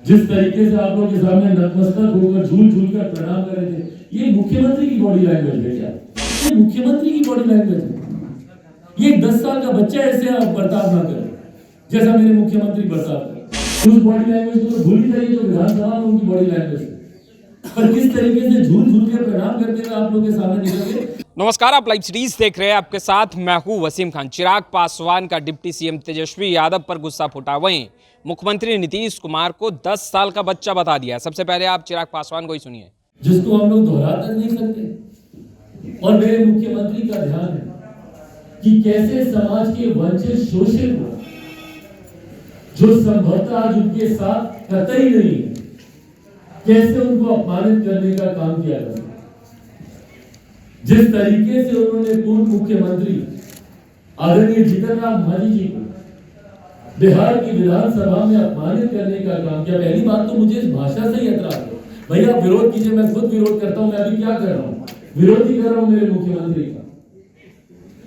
जिस तरीके से आप लोगों के सामने नतमस्तक होकर झूल झूल कर प्रणाम कर रहे थे, ये मुख्यमंत्री की बॉडी लैंग्वेज है क्या? ये मुख्यमंत्री की बॉडी लैंग्वेज है। ये 10 साल का बच्चा ऐसे बर्ताव ना करे जैसा मेरे मुख्यमंत्री बर्ताव करे। उस बॉडी लैंग्वेज को भूल ही जाइए जो विधानसभा में उनकी बॉडी लैंग्वेज है। पर किस तरीके से झूल झूल के प्रणाम करते हुए आप लोगों के सामने निकल गए। नमस्कार, आप लाइव सीरीज देख रहे हैं। आपके साथ मैं हूं वसीम खान। चिराग पासवान का डिप्टी सीएम तेजस्वी यादव पर गुस्सा फूटा, वहीं मुख्यमंत्री नीतीश कुमार को 10 साल का बच्चा बता दिया। सबसे पहले आप चिराग पासवान को ही सुनिए। जिसको हम लोग दोहरा कर नहीं सकते। और मेरे मुख्यमंत्री का ध्यान है कि कैसे समाज के वंचित शोषित को, जो संभवतः आज उनके साथ कतई नहीं है, कैसे उनको अपमानित करने का काम किया जा सकता। जिस तरीके से उन्होंने पूर्व मुख्यमंत्री आदरणीय जीतन राम मांझी जी को बिहार की विधानसभा में अपमानित करने का काम किया। पहली बात तो मुझे इस भाषा से ही एतराज है। भैया विरोध कीजिए, मैं खुद विरोध करता हूं। मैं अभी क्या कर रहा हूं? विरोध ही कर रहा हूं मेरे मुख्यमंत्री का।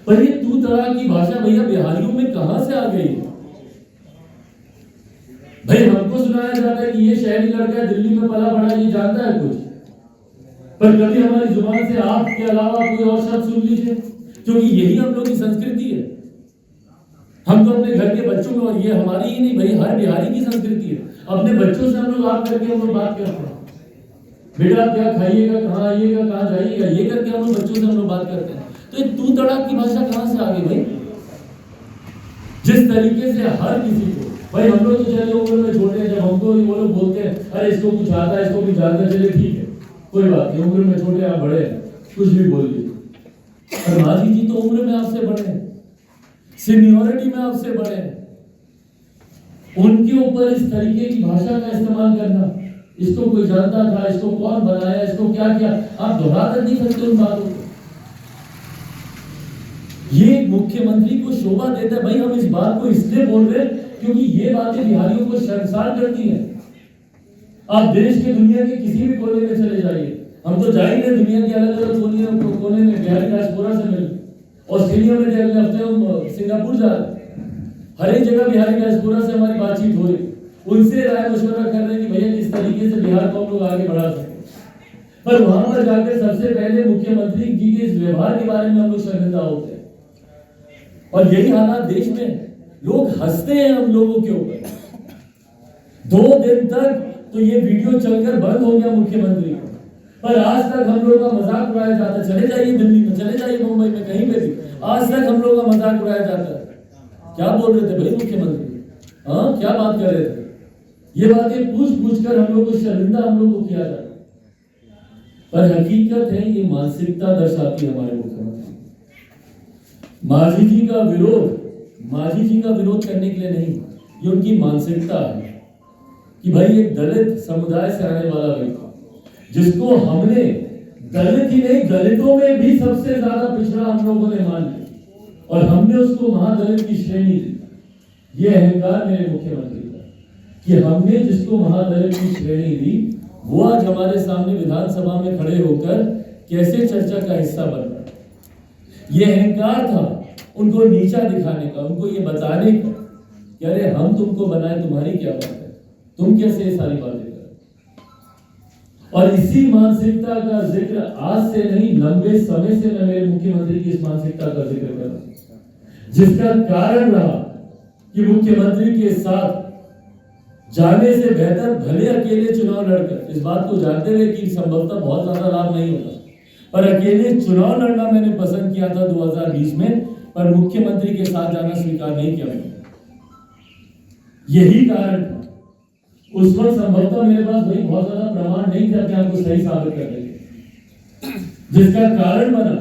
पर ये तू तड़ा की भाषा भैया बिहारियों में कहां से आ गई? भाई हमको सुनाया जाता है कि ये शहरी लड़का है, दिल्ली में पला बड़ा, ये जानता है कुछ। पर कभी हमारी जुबान से आप के अलावा कोई और शब्द सुन लीजिए, क्योंकि यही हम लोग की संस्कृति है। हम तो अपने घर के बच्चों में, और ये हमारी ही नहीं भाई, हर बिहारी की संस्कृति है, अपने बच्चों से हम लोग आप करके हम लोग बात करते हैं। बेटा क्या खाइएगा, कहाँ आइएगा, कहाँ जाइएगा, ये करके हम लोग बच्चों से हम लोग बात करते हैं। तो ये तू तड़ाक की भाषा कहां से आ गई भाई? जिस तरीके से हर किसी को, भाई हम लोग तो चले उम्र में छोटे हैं, जब हमको वो लोग बोलते हैं अरे इसको कुछ आता है, इसको कुछ आता है, चले ठीक है, कोई बात नहीं, उम्र में छोटे आप बड़े हैं, कुछ भी बोल लीजिए। पर मांझी जी तो उम्र में आपसे बड़े हैं, सीनियरिटी में आपसे बड़े हैं। उनके ऊपर इस तरीके की भाषा का इस्तेमाल करना, इसको कोई जानता था, इसको कौन बनाया, इसको क्या किया, आप दोहरा कर नहीं सकते उन बातों को। ये मुख्यमंत्री को शोभा देता है। भाई हम इस बात को इसलिए बोल रहे हैं क्योंकि ये बातें बिहारियों को शर्मसार करती हैं। आप देश के दुनिया के किसी भी कोने में चले जाइए, हम तो जाएंगे दुनिया के अलग अलग कोने में, बिहारी डायस्पोरा से मिल, ऑस्ट्रेलिया में अगले हफ्ते हम सिंगापुर जा रहे, हर एक जगह बिहारी डायस्पोरा से हमारी बातचीत हो रही, उनसे राय मशवरा कर रहे हैं कि भैया किस तरीके से बिहार को हम लोग आगे बढ़ा सकते। पर वहां पर जाकर सबसे पहले मुख्यमंत्री जी के इस व्यवहार के बारे में हम लोग शर्मिंदा होते हैं। और यही हालात देश में, लोग हंसते हैं हम लोगों के ऊपर। 2 दिन तक तो ये वीडियो चलकर बंद हो गया मुख्यमंत्री को, पर आज तक हम लोगों का मजाक उड़ाया जाता है। चले जाइए दिल्ली में, चले जाइए मुंबई में, कहीं पे भी आज तक हम लोगों का मजाक उड़ाया जाता है। क्या बोल रहे थे भाई मुख्यमंत्री? हाँ, क्या बात कर रहे थे? ये बातें पूछ कर हम लोग को शर्मिंदा हम लोग को किया जाता है। पर हकीकत है ये मानसिकता दर्शाती है हमारे मुख्यमंत्री। मांझी जी का विरोध करने के लिए नहीं, ये उनकी मानसिकता है कि भाई एक दलित समुदाय से आने वाला व्यक्ति, जिसको हमने दलित ही नहीं दलितों में भी सबसे ज्यादा पिछड़ा हम लोगों ने मान लिया और हमने उसको महादलित की श्रेणी दी। ये अहंकार मेरे मुख्यमंत्री का कि हमने जिसको महादलित की श्रेणी दी, वो आज हमारे सामने विधानसभा में खड़े होकर कैसे चर्चा का हिस्सा बन रहा है। ये अहंकार था उनको नीचा दिखाने का, उनको ये बताने का कि अरे हम तुमको बनाए, तुम्हारी क्या बात है, तुम कैसे ये सारी बातें कर। और इसी मानसिकता का जिक्र आज से नहीं, लंबे समय से मैं मेरे मुख्यमंत्री की इस मानसिकता का जिक्र कर रहा हूं, जिसका कारण रहा कि मुख्यमंत्री के साथ जाने से बेहतर भले अकेले चुनाव लड़कर, इस बात को जानते हुए कि संभवतः बहुत ज्यादा लाभ नहीं होगा, पर अकेले चुनाव लड़ना मैंने पसंद किया था 2020 में, पर मुख्यमंत्री के साथ जाना स्वीकार नहीं किया मैंने। यही कारण था। उस वक्त संभवतः मेरे पास भाई बहुत ज्यादा प्रमाण नहीं था कि आपको सही साबित करने के, जिसका कारण बना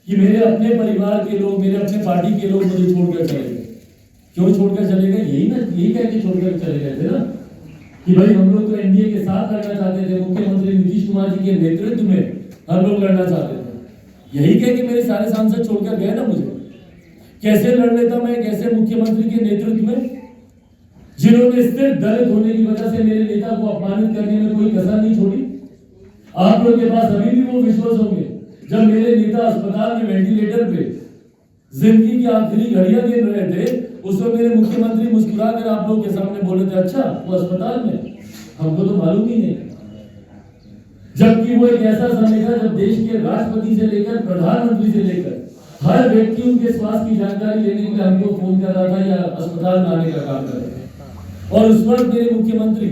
कि मेरे अपने परिवार के लोग, मेरे अपने पार्टी के लोग मुझे छोड़कर चले गए। क्यों छोड़कर चले गए? यही कह के छोड़कर चले गए थे ना कि भाई हम लोग तो एनडीए के साथ लड़ना चाहते थे, मुख्यमंत्री नीतीश कुमार जी के नेतृत्व में हम लोग लड़ना चाहते थे। यही कह के मेरे सारे सांसद छोड़कर गए ना मुझे। कैसे लड़ लेता मैं, कैसे मुख्यमंत्री के नेतृत्व में, जिन्होंने सिर्फ दलित होने की वजह से मेरे नेता को अपमानित करने में कोई कसर नहीं छोड़ी। आप लोगों के पास अभी भी वो विश्वास होंगे जब मेरे नेता अस्पताल में वेंटिलेटर पे जिंदगी की आखिरी घड़ियां गिन रहे थे, उस वक्त मेरे मुख्यमंत्री मुस्कुरा कर आप लोगों के सामने बोले थे, अच्छा वो अस्पताल में, हमको तो मालूम ही नहीं। जबकि वो एक ऐसा समय था जब देश के राष्ट्रपति से लेकर प्रधानमंत्री से लेकर हर व्यक्ति उनके स्वास्थ्य की जानकारी लेने के लिए हमको फोन कर रहा था या अस्पताल में आने का काम कर रहे थे। और उस वक्त मेरे मुख्यमंत्री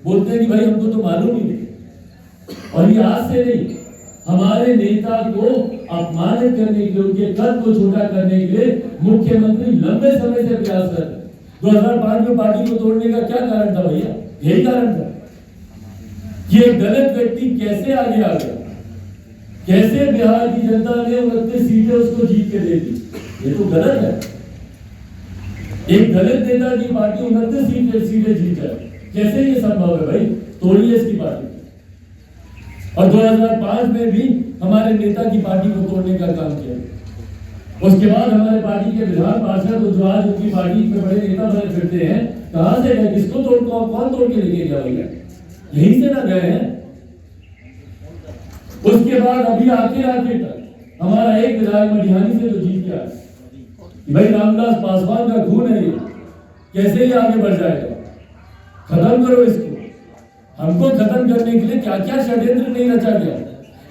बोलते हैं कि भाई हमको तो मालूम ही नहीं। और ये आज से नहीं, हमारे नेता को अपमानित करने के लिए, उनके कद को छोटा करने के लिए मुख्यमंत्री लंबे समय से प्रयास कर रहे। 2005 में पार्टी को तोड़ने का क्या कारण था भैया? यही कारण था। ये दलित व्यक्ति कैसे आगे आ गया, कैसे बिहार की जनता ने 29 सीटें उसको जीत के दे दी? ये तो गलत है। एक दलित नेता की पार्टी 29 सीटें जीत जाए, कैसे ये संभव है भाई? तोड़िए इसकी पार्टी। और 2005 में भी हमारे नेता की पार्टी को तोड़ने का काम किया। उसके बाद हमारे पार्टी के विधान पार्षद जो आज उनकी पार्टी में बड़े नेता बने फिरते हैं, कहां से गए? किसको कौन तोड़ के लेके गया भैया? यहीं से ना गए हैं। उसके बाद अभी आखिर तक हमारा एक विधायक मटिहानी से जो जीत गया भाई, रामविलास पासवान का खून है ये, कैसे ही आगे बढ़ जाएगा? खत्म करो इसको। हमको खत्म करने के लिए क्या क्या षड्यंत्र नहीं रचा गया।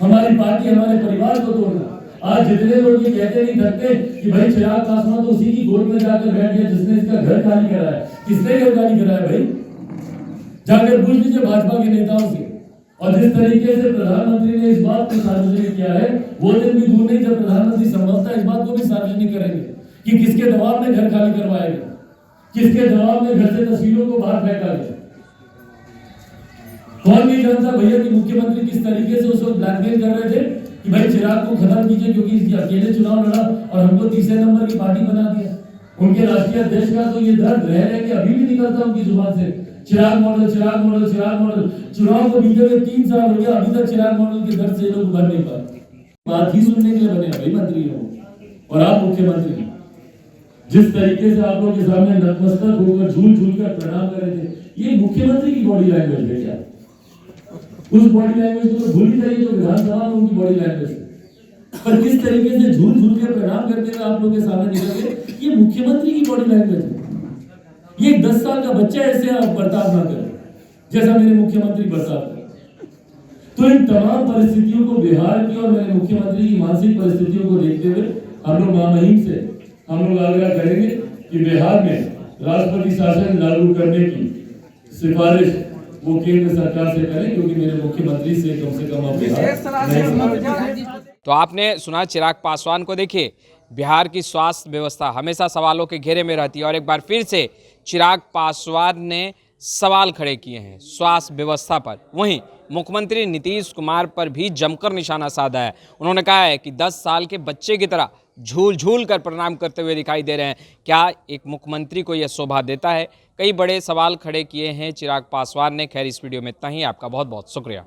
हमारी पार्टी, हमारे परिवार को तोड़ना। आज जितने लोग ये कहते नहीं थकते कि भाई चिराग पासवान तो उसी की गोद में जाकर बैठ गया जिसने इसका घर खाली कराया। किसने घर खाली कराया भाई? जाकर पूछ लीजिए भाजपा के नेताओं से। और जिस तरीके से प्रधानमंत्री ने इस बात को सार्वजनिक किया है, वो दिन भी दूर नहीं जब प्रधानमंत्री संभवतः इस बात को भी सार्वजनिक करेंगे कि किसके दबाव में घर खाली करवाया गया, किसके दबाव में घर से तस्वीरों को बाहर फेंका गया। कौन नहीं जानता भैया कि मुख्यमंत्री किस तरीके से उसको ब्लैकमेल कर रहे थे कि भाई चिराग को खत्म कीजिए क्योंकि अकेले चुनाव लड़ा और हमको तीसरे नंबर की पार्टी बना दिया। उनके राष्ट्रीय अध्यक्ष का तो ये दर्द रह के अभी भी निकलता उनकी जुबान से, चिराग मॉडल, चिराग मॉडल, चिराग मॉडल। चुनाव को बीते हुए 3 साल हो गया, अभी तक चिराग मॉडल के दर्द से लोग उभर नहीं पाए। बात ही सुनने के लिए बने भाई मंत्री हो। और आप मुख्यमंत्री जिस तरीके से आप लोगों के सामने नतमस्तक होकर झूल कर प्रणाम कर रहे थे, ये मुख्यमंत्री की बॉडी लैंग्वेज है क्या? उस बॉडी लैंग्वेज को तो भूल ही जाइए जो विधानसभा में उनकी बॉडी लैंग्वेज है। पर किस तरीके से झूल के प्रणाम करते हुए आप लोगों के सामने निकल गए, ये मुख्यमंत्री की बॉडी लैंग्वेज है। ये 10 साल का बच्चा ऐसे बर्ताव ना करे जैसा मेरे मुख्यमंत्री बर्ताव करे। तो इन तमाम परिस्थितियों को, बिहार की और मेरे मुख्यमंत्री की मानसिक परिस्थितियों को देखते हुए हम लोग महामहिम से हम लोग आग्रह करेंगे कि बिहार में राष्ट्रपति शासन लागू करने की सिफारिश वो केंद्र सरकार से करें, क्योंकि मेरे मुख्यमंत्री से कम तो आपने सुना चिराग पासवान को। देखिए, बिहार की स्वास्थ्य व्यवस्था हमेशा सवालों के घेरे में रहती है और एक बार फिर से चिराग पासवान ने सवाल खड़े किए हैं स्वास्थ्य व्यवस्था पर। वहीं मुख्यमंत्री नीतीश कुमार पर भी जमकर निशाना साधा है। उन्होंने कहा है कि 10 साल के बच्चे की तरह झूल कर प्रणाम करते हुए दिखाई दे रहे हैं। क्या एक मुख्यमंत्री को यह शोभा देता है? कई बड़े सवाल खड़े किए हैं चिराग पासवान ने। खैर, इस वीडियो में इतना ही। आपका बहुत बहुत शुक्रिया।